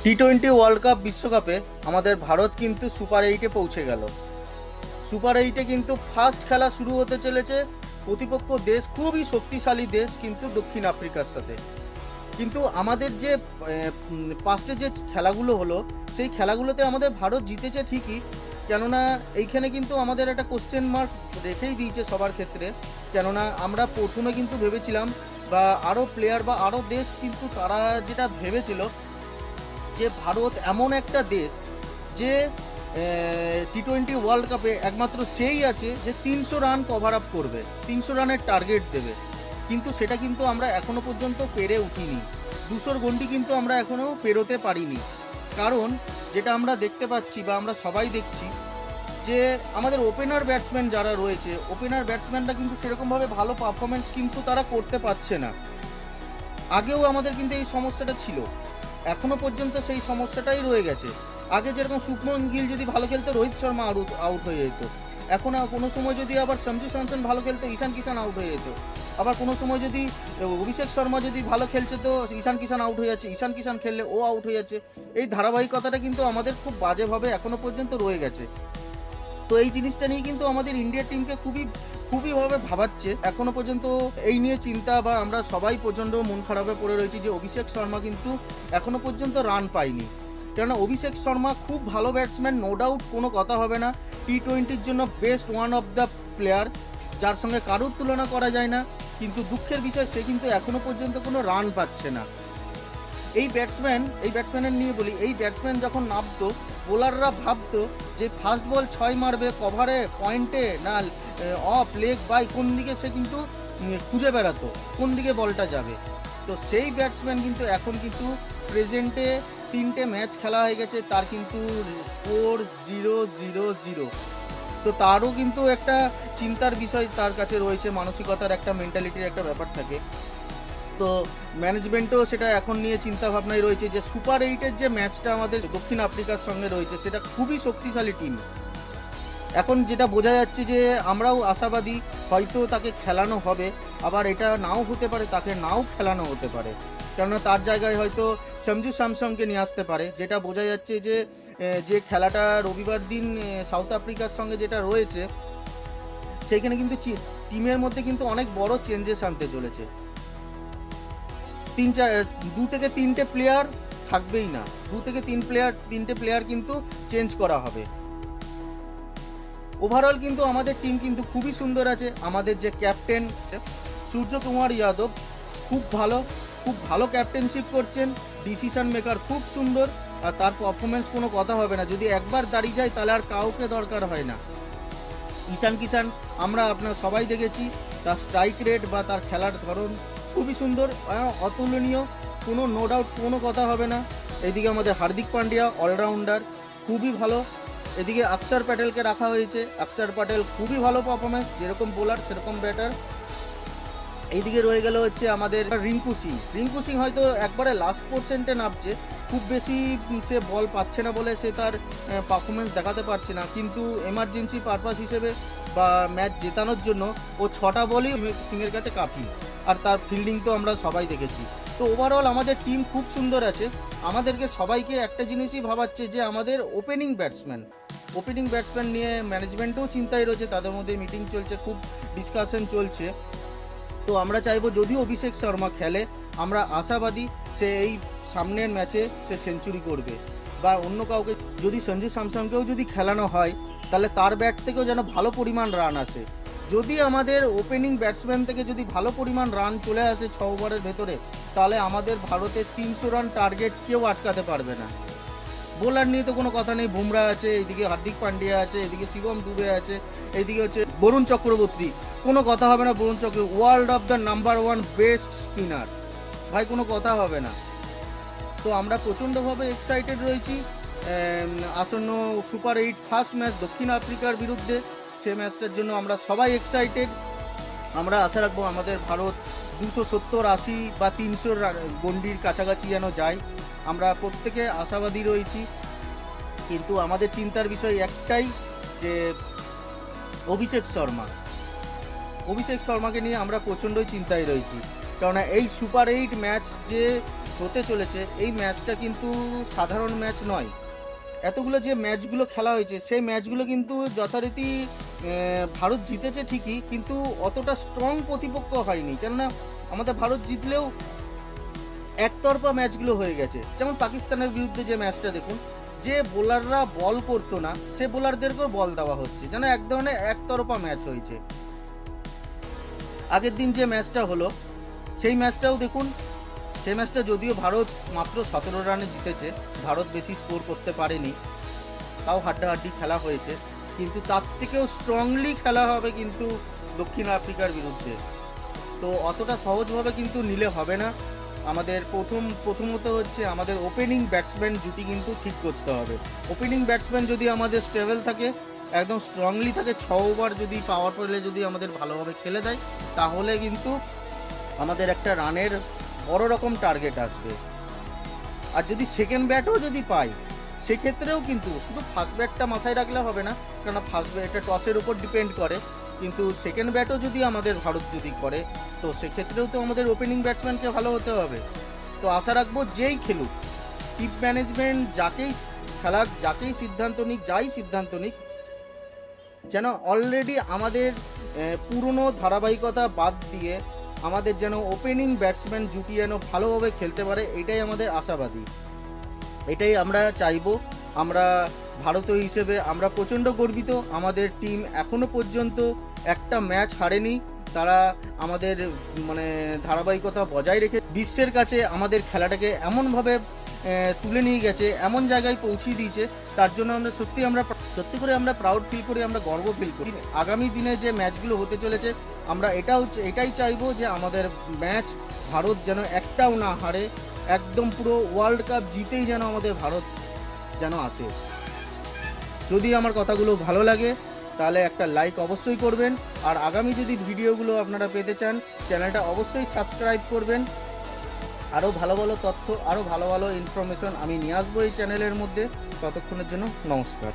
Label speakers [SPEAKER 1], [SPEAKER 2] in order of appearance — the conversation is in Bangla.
[SPEAKER 1] টি-20 ওয়ার্ল্ড কাপ বিশ্বকাপে আমাদের ভারত কিন্তু সুপার 8-এ পৌঁছে গেল। সুপার 8-এ কিন্তু ফার্স্ট খেলা শুরু হতে চলেছে। প্রতিপক্ষ দেশ খুবই শক্তিশালী দেশ কিন্তু দক্ষিণ আফ্রিকার সাথে। কিন্তু আমাদের যে পাস্টে যে খেলাগুলো হলো সেই খেলাগুলোতে আমাদের ভারত জিতেছে ঠিকই, কেননা এইখানে কিন্তু আমাদের একটা কোশ্চেন মার্ক রেখেই দিয়েছে সবার ক্ষেত্রে। কেননা আমরা প্রথমে কিন্তু ভেবেছিলাম বা আরও প্লেয়ার বা আরও দেশ কিন্তু তারা যেটা ভেবেছিল যে ভারত এমন একটা দেশ যে টি-20 ওয়ার্ল্ড কাপে একমাত্র সেই আছে যে 300 রান কভার আপ করবে, 300 রানের টার্গেট দেবে। কিন্তু সেটা কিন্তু আমরা এখনো পর্যন্ত পেরে উঠিনি। 200 গন্ডি কিন্তু আমরা এখনো পেরোতে পারিনি। কারণ যেটা আমরা দেখতে পাচ্ছি বা আমরা সবাই দেখছি যে আমাদের ওপেনার ব্যাটসম্যান যারা রয়েছে, ওপেনার ব্যাটসম্যানরা কিন্তু সেরকমভাবে ভালো পারফরমেন্স কিন্তু তারা করতে পারছে না। আগেও আমাদের কিন্তু এই সমস্যাটা ছিল, এখনো পর্যন্ত সেই সমস্যাটাই রয়ে গেছে। আগে যেরকম শুভমন গিল যদি ভালো খেলতো রোহিত শর্মা আউট হয়ে যেত, এখন কোনো সময় যদি আবার সঞ্জু স্যামসন ভালো খেলতো ঈশান কিষান আউট হয়ে যেত, আবার কোনো সময় যদি অভিষেক শর্মা যদি ভালো খেলছে তো ঈশান কিষান আউট হয়ে যাচ্ছে, ঈশান কিষান খেললে ও আউট হয়ে যাচ্ছে। এই ধারাবাহিকতাটা কিন্তু আমাদের খুব বাজেভাবে এখনো পর্যন্ত রয়ে গেছে। তো এই জিনিসটা নিয়ে কিন্তু আমাদের ইন্ডিয়া টিমকে খুবইভাবে ভাবাচ্ছে এখনো পর্যন্ত। এই নিয়ে চিন্তা বা আমরা সবাই প্রচণ্ড মন খারাপে পড়ে রয়েছি যে অভিষেক শর্মা কিন্তু এখনো পর্যন্ত রান পায়নি। কেননা অভিষেক শর্মা খুব ভালো ব্যাটসম্যান, নো ডাউট, কোনো কথা হবে না। টি-20-র জন্য best one of the player, যার সঙ্গে কারোর তুলনা করা যায় না। কিন্তু দুঃখের বিষয় সে কিন্তু এখনো পর্যন্ত কোনো রান পাচ্ছে না। এই ব্যাটসম্যানের নিয়ে বলি, এই ব্যাটসম্যান যখন নামতো বোলাররা ভাবতো যে ফার্স্ট বল 6 মারবে, কভারে, পয়েন্টে, না অফ লেগ বাই, কোন দিকে সে কিন্তু খুঁজে বেড়াতো কোন দিকে বলটা যাবে। তো সেই ব্যাটসম্যান কিন্তু এখন কিন্তু প্রেজেন্টে 3টে ম্যাচ খেলা হয়ে গেছে, তার কিন্তু স্কোর 0-0-0। তো তারও কিন্তু একটা চিন্তার বিষয় তার কাছে রয়েছে, মানসিকতার একটা মেন্টালিটির একটা ব্যাপার থাকে। তো ম্যানেজমেন্টও সেটা এখন নিয়ে চিন্তা ভাবনায় রয়েছে যে সুপার 8-এর যে ম্যাচটা আমাদের দক্ষিণ আফ্রিকার সঙ্গে রয়েছে সেটা খুবই শক্তিশালী টিম। এখন যেটা বোঝা যাচ্ছে যে আমরাও আশাবাদী হয়তো তাকে খেলানো হবে, আবার এটা নাও হতে পারে, তাকে নাও খেলানো হতে পারে। কেননা তার জায়গায় হয়তো সঞ্জু স্যামসনকে নিয়ে আসতে পারে। যেটা বোঝা যাচ্ছে যে খেলাটা রবিবার দিন সাউথ আফ্রিকার সঙ্গে যেটা রয়েছে সেইখানে কিন্তু টিমের মধ্যে কিন্তু অনেক বড় চেঞ্জেস আনতে চলেছে। 2 থেকে 3টে প্লেয়ার থাকবেই না, 2 থেকে 3টে প্লেয়ার কিন্তু চেঞ্জ করা হবে। ওভারঅল কিন্তু আমাদের টিম কিন্তু খুবই সুন্দর আছে। আমাদের যে ক্যাপ্টেন সূর্যকুমার যাদব খুব ভালো ক্যাপ্টেনশিপ করছেন, ডিসিশন মেকার খুব সুন্দর, আর তার পারফরমেন্স কোনো কথা হবে না। যদি একবার দাঁড়িয়ে যায় তাহলে আর কাউকে দরকার হয় না। ঈশান কিষান আমরা আপনার সবাই দেখেছি, তার স্ট্রাইক রেট বা তার খেলার ধরন খুবই সুন্দর, অতুলনীয়, কোনো নো ডাউট, কোনো কথা হবে না। এদিকে আমাদের হার্দিক পান্ডিয়া অলরাউন্ডার খুবই ভালো। এদিকে অক্ষর প্যাটেলকে রাখা হয়েছে, অক্ষর প্যাটেল খুবই ভালো পারফরমেন্স, যেরকম বোলার সেরকম ব্যাটার। এইদিকে রয়ে গেল হচ্ছে আমাদের রিঙ্কু সিং হয়তো একবারে লাস্ট পোর্শনটে নামছে, খুব বেশি সে বল পাচ্ছে না বলে সে তার পারফরমেন্স দেখাতে পারছে না, কিন্তু এমার্জেন্সি পারপাস হিসেবে বা ম্যাচ জেতানোর জন্য ও 6টা বলই সিংয়ের কাছে কাফি। আর তার ফিল্ডিং তো আমরা সবাই দেখেছি। তো ওভারঅল আমাদের টিম খুব সুন্দর আছে। আমাদেরকে সবাইকে একটা জিনিসই ভাবাচ্ছে যে আমাদের ওপেনিং ব্যাটসম্যান নিয়ে ম্যানেজমেন্টও চিন্তায় রয়েছে, তাদের মধ্যে মিটিং চলছে, খুব ডিসকাশন চলছে। তো আমরা চাইবো যদি অভিষেক শর্মা খেলে, আমরা আশাবাদী সে এই সামনের ম্যাচে সে সেঞ্চুরি করবে, বা অন্য কাউকে যদি সঞ্জু স্যামসনকেও যদি খেলানো হয় তাহলে তার ব্যাট থেকেও যেন ভালো পরিমাণ রান আসে। যদি আমাদের ওপেনিং ব্যাটসম্যান থেকে যদি ভালো পরিমাণ রান চলে আসে 6 ওভারের ভেতরে, তাহলে আমাদের ভারতের 300 রান টার্গেট কেউ আটকাতে পারবে না। বোলার নিয়ে তো কোনো কথা নেই, বুমরা আছে, এইদিকে হার্দিক পান্ডিয়া আছে, এদিকে শিবম দুবে আছে, এইদিকে হচ্ছে বরুণ চক্রবর্তী, কোনো কথা হবে না। Varun Chakravarthy world of the number 1 best spinner, ভাই কোনো কথা হবে না। তো আমরা প্রচণ্ডভাবে এক্সাইটেড রয়েছি আসন্ন সুপার 8 ফার্স্ট ম্যাচ দক্ষিণ আফ্রিকার বিরুদ্ধে। সে ম্যাচটার জন্য আমরা সবাই এক্সাইটেড। আমরা আশা রাখবো আমাদের ভারত 270-80 বা 300 গন্ডির কাছাকাছি যেন যায়, আমরা প্রত্যেকে আশাবাদী রয়েছি। কিন্তু আমাদের চিন্তার বিষয় একটাই, যে অভিষেক শর্মাকে নিয়ে আমরা প্রচণ্ডই চিন্তায় রয়েছি। কেননা এই সুপার 8 ম্যাচ যে হতে চলেছে, এই ম্যাচটা কিন্তু সাধারণ ম্যাচ নয়। এতগুলো যে ম্যাচগুলো খেলা হয়েছে সেই ম্যাচগুলো কিন্তু যথারীতি ভারত জিতেছে ঠিকই, কিন্তু অতটা স্ট্রং প্রতিপক্ষ হয়নি। কেননা আমাদের ভারত জিতলেও একতরফা ম্যাচগুলো হয়ে গেছে। যেমন পাকিস্তানের বিরুদ্ধে যে ম্যাচটা দেখুন, যে বোলাররা বল করতো না সে বোলারদেরকেও বল দেওয়া হচ্ছে, যেন এক ধরনের একতরফা ম্যাচ হয়েছে। আগের দিন যে ম্যাচটা হলো সেই ম্যাচটাও দেখুন, সেই ম্যাচটা যদিও ভারত মাত্র 17 রানে জিতেছে, ভারত বেশি স্কোর করতে পারেনি, তাও হাড্ডাহাড্ডি খেলা হয়েছে, কিন্তু তার থেকেও স্ট্রংলি খেলা হবে কিন্তু দক্ষিণ আফ্রিকার বিরুদ্ধে। তো অতটা সহজভাবে কিন্তু নিলে হবে না। আমাদের প্রথমত হচ্ছে আমাদের ওপেনিং ব্যাটসম্যান জুটি কিন্তু ঠিক করতে হবে। ওপেনিং ব্যাটসম্যান যদি আমাদের স্টেবল থাকে, একদম স্ট্রংলি থাকে, 6 ওভার যদি পাওয়ার প্লে যদি আমাদের ভালোভাবে খেলে দেয়, তাহলে কিন্তু আমাদের একটা রানের বড় রকম টার্গেট আসবে। আর যদি সেকেন্ড ব্যাটও যদি পাই, সেক্ষেত্রেও কিন্তু শুধু ফার্স্ট ব্যাটটা মাথায় রাখলে হবে না, কারণ ফার্স্ট ব্যাট এটা টসের উপর ডিপেন্ড করে, কিন্তু সেকেন্ড ব্যাটও যদি আমাদের ভারত যদি করে, তো সেক্ষেত্রেও তো আমাদের ওপেনিং ব্যাটসম্যানকে ভালো হতে হবে। তো আশা রাখবো যেই খেলুক, টিম ম্যানেজমেন্ট যাকেই খেলাক, যাকেই সিদ্ধান্ত নিক, যাই সিদ্ধান্ত নিক, যেন অলরেডি আমাদের পুরনো ধারাবাহিকতা বাদ দিয়ে আমাদের যেন ওপেনিং ব্যাটসম্যান জুটি যেন ভালোভাবে খেলতে পারে, এটাই আমাদের আশাবাদী, এটাই আমরা চাইবো। আমরা ভারতীয় হিসেবে আমরা প্রচণ্ড গর্বিত। আমাদের টিম এখনো পর্যন্ত একটা ম্যাচ হারেনি, তারা আমাদের মানে ধারাবাহিকতা বজায় রেখে বিশ্বের কাছে আমাদের খেলাটাকে এমনভাবে তুলে নিয়ে গেছে, এমন জায়গায় পৌঁছিয়ে দিয়েছে, তার জন্য সত্যি করে আমরা প্রাউড ফিল করি, আমরা গর্ব ফিল করি। আগামী দিনে যে ম্যাচগুলো হতে চলেছে, আমরা এটাই চাইবো যে আমাদের ম্যাচ ভারত যেন একটাও না হারে, একদম পুরো ওয়ার্ল্ড কাপ জিতেই যেন আমাদের ভারত যেন আসে। যদি আমার কথাগুলো ভালো লাগে তাহলে একটা লাইক অবশ্যই করবেন, আর আগামী যদি ভিডিওগুলো আপনারা পেতে চান চ্যানেলটা অবশ্যই সাবস্ক্রাইব করবেন। আরও ভালো ভালো তথ্য, আরও ভালো ভালো ইনফরমেশন আমি নিয়ে আসবো এই চ্যানেলের মধ্যে। ততক্ষণের জন্য নমস্কার।